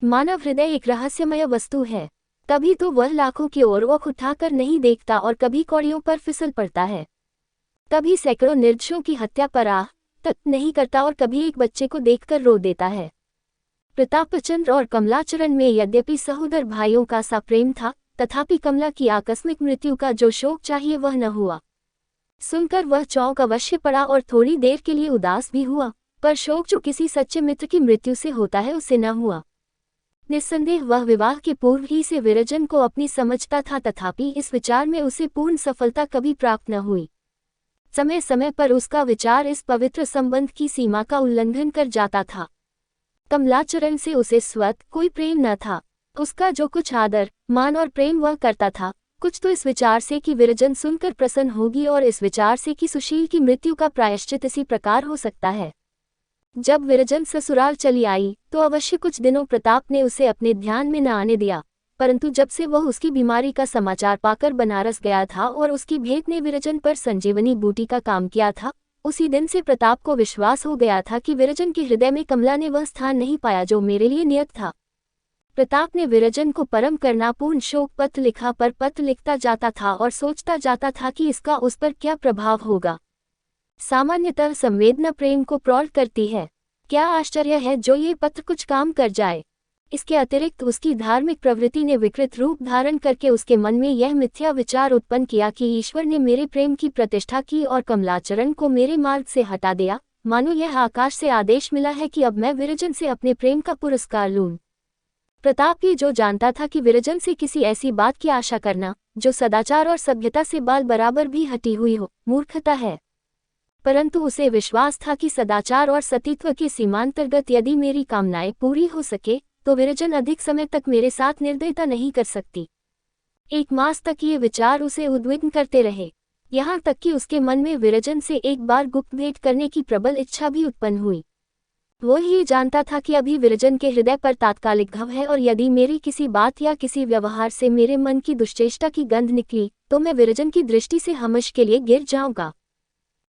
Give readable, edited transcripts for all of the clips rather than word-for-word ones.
मानव हृदय एक रहस्यमय वस्तु है। कभी तो वह लाखों की ओर आँख उठाकर नहीं देखता और कभी कौड़ियों पर फिसल पड़ता है। कभी सैकड़ों निर्दोषों की हत्या पर आह तक नहीं करता और कभी एक बच्चे को देखकर रो देता है। प्रतापचंद्र और कमलाचरण में यद्यपि सहोदर भाइयों का सा प्रेम था, तथापि कमला की आकस्मिक मृत्यु का जो शोक चाहिए वह न हुआ। सुनकर वह चौंक अवश्य पड़ा और थोड़ी देर के लिए उदास भी हुआ, पर शोक जो किसी सच्चे मित्र की मृत्यु से होता है उससे न हुआ। निस्संदेह वह विवाह के पूर्व ही से विरजन को अपनी समझता था, तथापि इस विचार में उसे पूर्ण सफलता कभी प्राप्त न हुई। समय समय पर उसका विचार इस पवित्र संबंध की सीमा का उल्लंघन कर जाता था। कमलाचरण से उसे स्वतः कोई प्रेम न था। उसका जो कुछ आदर मान और प्रेम वह करता था, कुछ तो इस विचार से कि विरजन सुनकर प्रसन्न होगी और इस विचार से कि सुशील की मृत्यु का प्रायश्चित इसी प्रकार हो सकता है। जब विरजन ससुराल चली आई तो अवश्य कुछ दिनों प्रताप ने उसे अपने ध्यान में न आने दिया, परंतु जब से वह उसकी बीमारी का समाचार पाकर बनारस गया था और उसकी भेंट ने विरजन पर संजीवनी बूटी का काम किया था, उसी दिन से प्रताप को विश्वास हो गया था कि विरजन के हृदय में कमला ने वह स्थान नहीं पाया जो मेरे लिए नियत था। प्रताप ने विरजन को परम करुणापूर्ण शोक पत्र लिखा, पर पत्र लिखता जाता था और सोचता जाता था कि इसका उस पर क्या प्रभाव होगा। सामान्यतः संवेदना प्रेम को प्रौढ़ करती है। क्या आश्चर्य है जो ये पत्र कुछ काम कर जाए। इसके अतिरिक्त उसकी धार्मिक प्रवृत्ति ने विकृत रूप धारण करके उसके मन में यह मिथ्या विचार उत्पन्न किया कि ईश्वर ने मेरे प्रेम की प्रतिष्ठा की और कमलाचरण को मेरे मार्ग से हटा दिया, मानो यह आकाश से आदेश मिला है कि अब मैं विरजन से अपने प्रेम का पुरस्कार लूं। प्रताप ये जो जानता था कि विरजन से किसी ऐसी बात की आशा करना जो सदाचार और सभ्यता से बाल बराबर भी हटी हुई हो, मूर्खता है। परंतु उसे विश्वास था कि सदाचार और सतीत्व के सीमांतर्गत यदि मेरी कामनाएं पूरी हो सके तो विरजन अधिक समय तक मेरे साथ निर्दयता नहीं कर सकती। 1 मास तक ये विचार उसे उद्विग्न करते रहे, यहाँ तक कि उसके मन में विरजन से एक बार गुप्त भेंट करने की प्रबल इच्छा भी उत्पन्न हुई। वो ये जानता था कि अभी विरजन के हृदय पर तात्कालिक घाव है और यदि मेरी किसी बात या किसी व्यवहार से मेरे मन की दुश्चेष्टा की गंध निकली तो मैं विरजन की दृष्टि से हमेशा के लिए गिर जाऊंगा।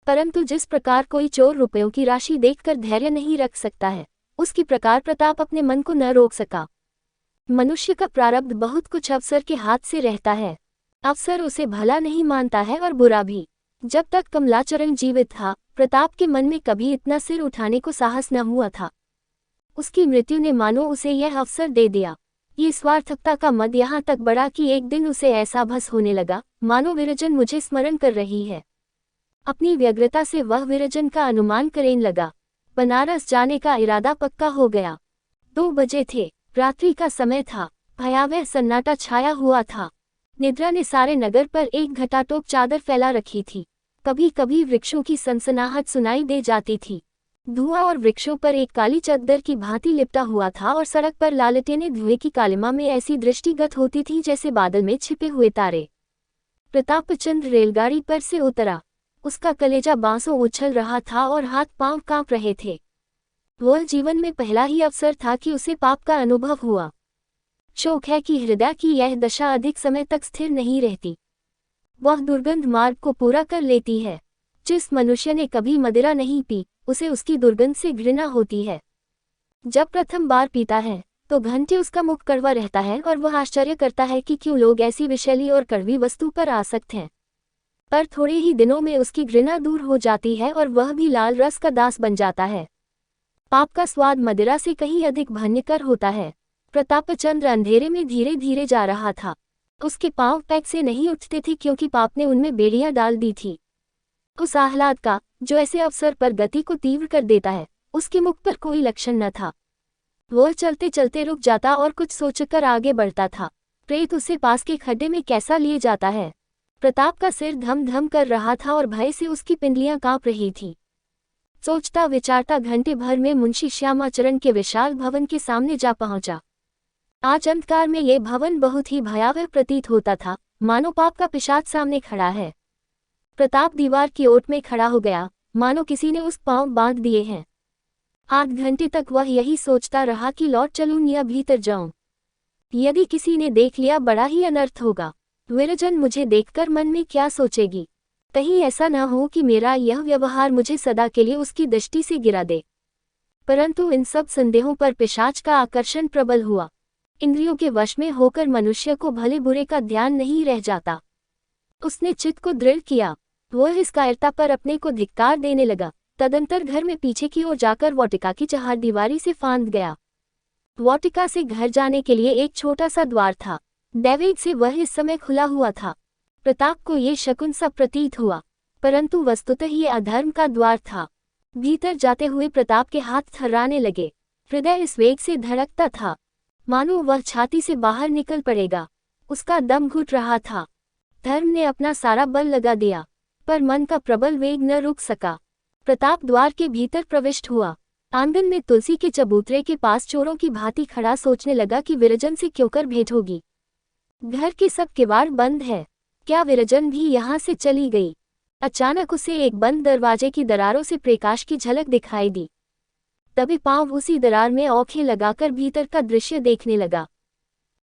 परंतु जिस प्रकार कोई चोर रुपयों की राशि देखकर धैर्य नहीं रख सकता है, उसकी प्रकार प्रताप अपने मन को न रोक सका। मनुष्य का प्रारब्ध बहुत कुछ अवसर के हाथ से रहता है। अवसर उसे भला नहीं मानता है और बुरा भी। जब तक कमलाचरण जीवित था, प्रताप के मन में कभी इतना सिर उठाने को साहस न हुआ था। उसकी मृत्यु ने मानो उसे यह अवसर दे दिया। ये स्वार्थकता का मद यहाँ तक बढ़ा कि एक दिन उसे ऐसा भस होने लगा मानो विरजन मुझे स्मरण कर रही है। अपनी व्यग्रता से वह विरजन का अनुमान करने लगा। बनारस जाने का इरादा पक्का हो गया। 2 बजे थे, रात्रि का समय था। भयावह सन्नाटा छाया हुआ था। निद्रा ने सारे नगर पर एक घटाटोप चादर फैला रखी थी। कभी कभी वृक्षों की सनसनाहट सुनाई दे जाती थी। धुआं और वृक्षों पर एक काली चद्दर की भांति लिपटा हुआ था और सड़क पर लालटेनें धुएं की कालिमा में ऐसी दृष्टिगत होती थी जैसे बादल में छिपे हुए तारे। प्रतापचंद्र रेलगाड़ी पर से उतरा। उसका कलेजा बांसों उछल रहा था और हाथ पांव कांप रहे थे। वह जीवन में पहला ही अवसर था कि उसे पाप का अनुभव हुआ। शोक है कि हृदय की यह दशा अधिक समय तक स्थिर नहीं रहती। वह दुर्गंध मार्ग को पूरा कर लेती है। जिस मनुष्य ने कभी मदिरा नहीं पी, उसे उसकी दुर्गंध से घृणा होती है। जब प्रथम बार पीता है तो घंटे उसका मुख कड़वा रहता है और वह आश्चर्य करता है कि क्यों लोग ऐसी विषैली और कड़वी वस्तु पर आसक्त हैं। पर थोड़े ही दिनों में उसकी घृणा दूर हो जाती है और वह भी लाल रस का दास बन जाता है। पाप का स्वाद मदिरा से कहीं अधिक भयंकर होता है। प्रतापचंद्र अंधेरे में धीरे धीरे जा रहा था। उसके पांव पैर से नहीं उठते थे क्योंकि पाप ने उनमें बेड़ियां डाल दी थी। उस आह्लाद का जो ऐसे अवसर पर गति को तीव्र कर देता है, उसके मुख पर कोई लक्षण न था। वह चलते चलते रुक जाता और कुछ सोचकर आगे बढ़ता था। प्रेत उसे पास के खड्डे में कैसा लिए जाता है। प्रताप का सिर धम धम कर रहा था और भय से उसकी पिंडलियां कांप रही थीं। सोचता विचारता घंटे भर में मुंशी श्यामाचरण के विशाल भवन के सामने जा पहुंचा। आज अंधकार में ये भवन बहुत ही भयावह प्रतीत होता था, मानो पाप का पिशाच सामने खड़ा है। प्रताप दीवार की ओट में खड़ा हो गया, मानो किसी ने उस पांव बांध दिए हैं। आध घंटे तक वह यही सोचता रहा कि लौट चलूं या भीतर जाऊं। यदि किसी ने देख लिया बड़ा ही अनर्थ होगा। विरजन मुझे देखकर मन में क्या सोचेगी। कहीं ऐसा न हो कि मेरा यह व्यवहार मुझे सदा के लिए उसकी दृष्टि से गिरा दे। परंतु इन सब संदेहों पर पिशाच का आकर्षण प्रबल हुआ। इंद्रियों के वश में होकर मनुष्य को भले बुरे का ध्यान नहीं रह जाता। उसने चित्त को दृढ़ किया। वह इस कायरता पर अपने को धिक्कार देने लगा। तदंतर घर में पीछे की ओर जाकर वाटिका की चहारदीवारी से फांद गया। वाटिका से घर जाने के लिए एक छोटा सा द्वार था। दैवेग से वह इस समय खुला हुआ था। प्रताप को ये शकुन सा प्रतीत हुआ, परंतु वस्तुतः ये अधर्म का द्वार था। भीतर जाते हुए प्रताप के हाथ थर्राने लगे। हृदय इस वेग से धड़कता था मानो वह छाती से बाहर निकल पड़ेगा। उसका दम घुट रहा था। धर्म ने अपना सारा बल लगा दिया, पर मन का प्रबल वेग न रुक सका। प्रताप द्वार के भीतर प्रविष्ट हुआ। आंगन में तुलसी के चबूतरे के पास चोरों की भांति खड़ा सोचने लगा कि विरजन से क्यों कर भेंट होगी। घर के सब किवाड़ बंद है, क्या विरजन भी यहाँ से चली गई? अचानक उसे एक बंद दरवाजे की दरारों से प्रकाश की झलक दिखाई दी। तभी पांव उसी दरार में औंखें लगाकर भीतर का दृश्य देखने लगा।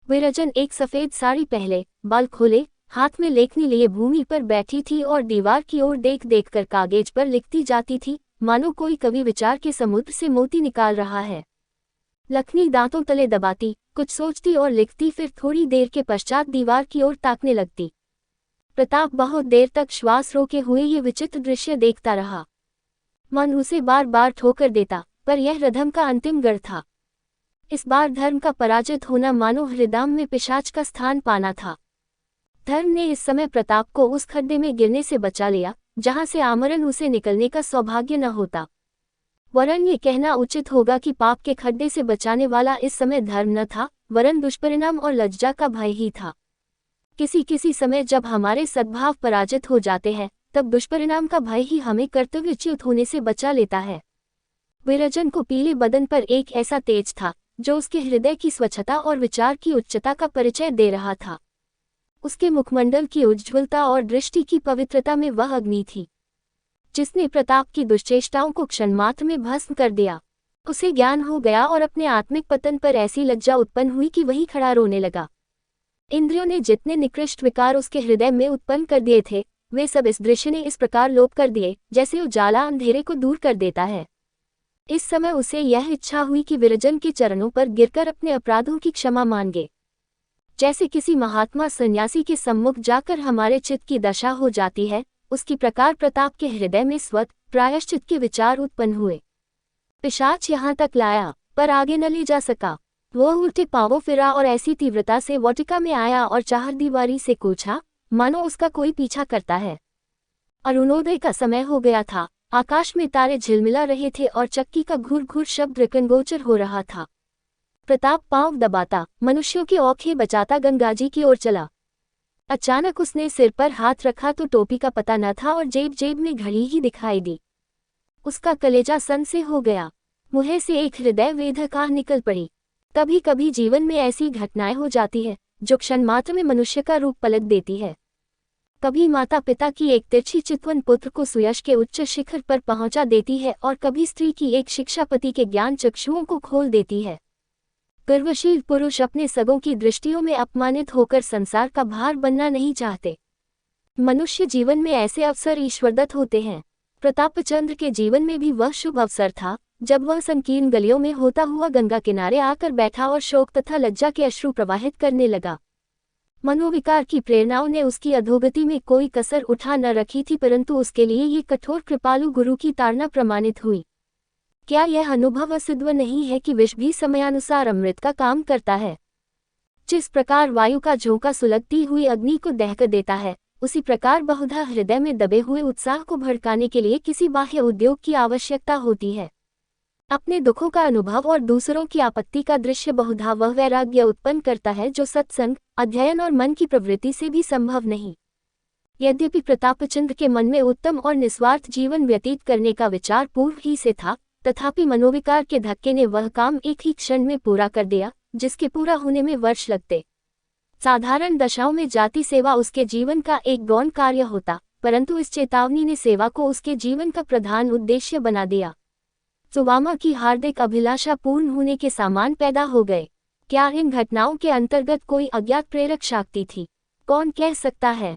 विरजन एक सफेद साड़ी पहले, बाल खोले, हाथ में लेखनी लिए भूमि पर बैठी थी और दीवार की ओर देख देखकर कागज पर लिखती जाती थी, मानो कोई कवि विचार के समुद्र से मोती निकाल रहा है। लखनी दांतों तले दबाती, कुछ सोचती और लिखती, फिर थोड़ी देर के पश्चात दीवार की ओर ताकने लगती। प्रताप बहुत देर तक श्वास रोके हुए ये विचित्र दृश्य देखता रहा। मन उसे बार बार ठोकर देता, पर यह रधम का अंतिम गढ़ था। इस बार धर्म का पराजित होना मानो हृदय में पिशाच का स्थान पाना था। धर्म ने इस समय प्रताप को उस खड्डे में गिरने से बचा लिया, जहां से आमरण उसे निकलने का सौभाग्य न होता। वरन ये कहना उचित होगा कि पाप के खड्डे से बचाने वाला इस समय धर्म न था, वरन दुष्परिणाम और लज्जा का भय ही था। किसी किसी समय जब हमारे सद्भाव पराजित हो जाते हैं, तब दुष्परिणाम का भय ही हमें कर्तव्यच्युत होने से बचा लेता है। विरजन को पीले बदन पर एक ऐसा तेज था, जो उसके हृदय की स्वच्छता और विचार की उच्चता का परिचय दे रहा था। उसके मुखमंडल की उज्ज्वलता और दृष्टि की पवित्रता में वह अग्नि थी, जिसने प्रताप की दुश्चेष्टाओं को क्षणमात्र में भस्म कर दिया। उसे ज्ञान हो गया और अपने आत्मिक पतन पर ऐसी लज्जा उत्पन्न हुई कि वही खड़ा रोने लगा। इंद्रियों ने जितने निकृष्ट विकार उसके हृदय में उत्पन्न कर दिए थे, वे सब इस दृश्य ने इस प्रकार लोप कर दिए, जैसे उजाला अंधेरे को दूर कर देता है। इस समय उसे यह इच्छा हुई कि विरजन के चरणों पर गिरकर अपने अपराधों की क्षमा मांगे। जैसे किसी महात्मा सन्यासी के सम्मुख जाकर हमारे चित्त की दशा हो जाती है, उसकी प्रकार प्रताप के हृदय में स्वत प्रायश्चित के विचार उत्पन्न हुए। पिशाच यहाँ तक लाया, पर आगे न ले जा सका। वह उल्टे पांवों फिरा और ऐसी तीव्रता से वाटिका में आया और चारदीवारी से कूचा, मानो उसका कोई पीछा करता है। अरुणोदय का समय हो गया था। आकाश में तारे झिलमिला रहे थे और चक्की का घुर घुर शब्द रकनगोचर हो रहा था। प्रताप पांव दबाता, मनुष्यों की औंखें बचाता गंगाजी की ओर चला। अचानक उसने सिर पर हाथ रखा तो टोपी का पता न था और जेब जेब में घड़ी ही दिखाई दी। उसका कलेजा सन से हो गया। मुंह से एक हृदय वेदक आह निकल पड़ी। कभी कभी जीवन में ऐसी घटनाएं हो जाती है, जो क्षण मात्र में मनुष्य का रूप पलट देती है। कभी माता पिता की एक तिरछी चितवन पुत्र को सुयश के उच्च शिखर पर पहुंचा देती है, और कभी स्त्री की एक शिक्षा पति के ज्ञान चक्षुओं को खोल देती है। गर्वशील पुरुष अपने सगों की दृष्टियों में अपमानित होकर संसार का भार बनना नहीं चाहते। मनुष्य जीवन में ऐसे अवसर ईश्वरदत्त होते हैं। प्रतापचंद्र के जीवन में भी वह शुभ अवसर था, जब वह संकीर्ण गलियों में होता हुआ गंगा किनारे आकर बैठा और शोक तथा लज्जा के अश्रु प्रवाहित करने लगा। मनोविकार की प्रेरणाओं ने उसकी अधोगति में कोई कसर उठा न रखी थी, परंतु उसके लिए ये कठोर कृपालु गुरु की ताड़ना प्रमाणित हुई। क्या यह अनुभव असिद्ध नहीं है कि विष भी समयानुसार अमृत का काम करता है? जिस प्रकार वायु का झोंका सुलगती हुई अग्नि को दहक देता है, उसी प्रकार बहुधा हृदय में दबे हुए उत्साह को भड़काने के लिए किसी बाह्य उद्योग की आवश्यकता होती है। अपने दुखों का अनुभव और दूसरों की आपत्ति का दृश्य बहुधा वह वैराग्य उत्पन्न करता है जो सत्संग, अध्ययन और मन की प्रवृत्ति से भी संभव नहीं। यद्यपि प्रतापचंद्र के मन में उत्तम और निस्वार्थ जीवन व्यतीत करने का विचार पूर्व ही से था, तथापि मनोविकार के धक्के ने वह काम एक ही क्षण में पूरा कर दिया, जिसके पूरा होने में वर्ष लगते। साधारण दशाओं में जाति सेवा उसके जीवन का एक गौण कार्य होता, परंतु इस चेतावनी ने सेवा को उसके जीवन का प्रधान उद्देश्य बना दिया। सुवामा की हार्दिक अभिलाषा पूर्ण होने के सामान पैदा हो गए। क्या इन घटनाओं के अंतर्गत कोई अज्ञात प्रेरक शक्ति थी? कौन कह सकता है।